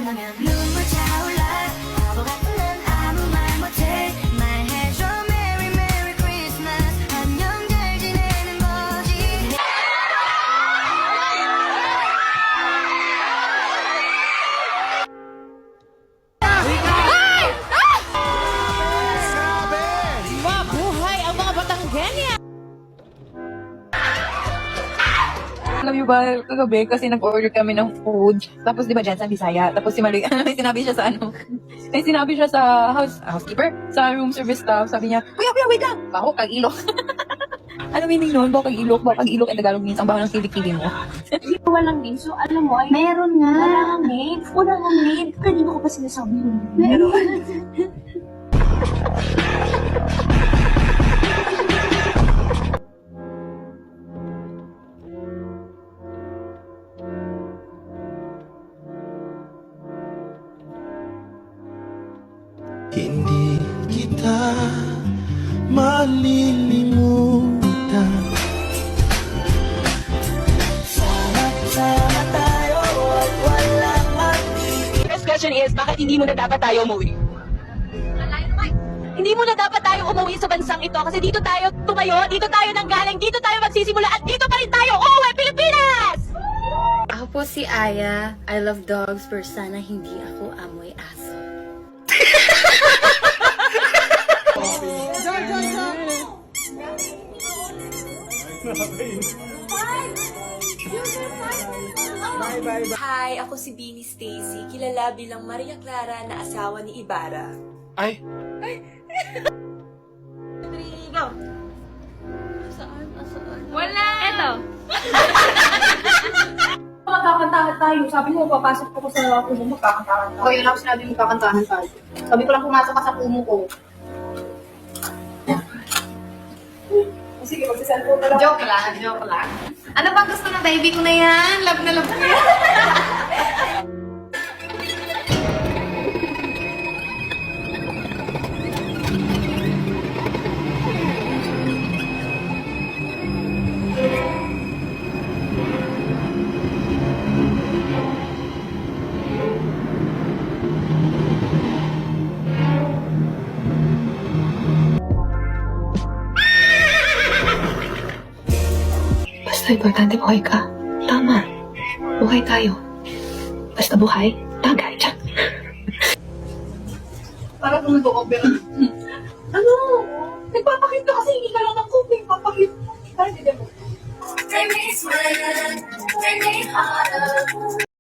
만나면 눈물 차올라 바보 같은 난 아무 말 못해 말해줘 Merry Merry Christmas 안녕 잘 지내는 거지. Mabuhay ang mga Batanggenya! Alam niyo ba, kagabi kasi nag-order kami ng food. Tapos di ba dyan sa Bisaya? Tapos si Maloy, may sinabi siya sa may sinabi siya sa housekeeper, sa room service staff. Sabi niya, kuya, wait lang. Bako, kag-ilok. Ano meaning nun? Bako, kag-ilok. Bako, kag-ilok. Ang Tagalog means, ang baho ng kilikili mo. Walang name. So, alam mo, ay meron nga. Walang name. Walang name. Kanina ko pa sinasabi yun. Meron. Hindi kita malilimutan. Sama tayo at walang First question is, bakit hindi mo na dapat tayo umuwi? Hindi mo na dapat tayo umuwi sa bansang ito kasi dito tayo tumayo, dito tayo nanggaling, dito tayo magsisimula at dito pa rin tayo uuwi, Pilipinas! Ako po si Aya. I love dogs pero sana hindi ako amoy aso. Hi, ako si Bini Stacy, kilala bilang Maria Clara na asawa ni Ibarra. Ay! Go! Wala! Eto! Magkakantahan tayo. Sabi mo, papasok ko sa kumo mo, magkakantahan tayo. Yun ako sinabi mo, magkakantahan tayo. Sabi ko lang pumasok ka sa kumo ko. Sige, magsiselfone na lang. Joke lang, joke lang. Ano bang gusto ng baby ko na yan? Love na love ko yan. Basta importante buhay ka. Tama. Buhay tayo. Basta buhay, tagay. Tiyak. Para kung nag-o-opera. Ano? Nagpapakita kasi hindi ka lang ng coping. Papakita. Parang hindi mo.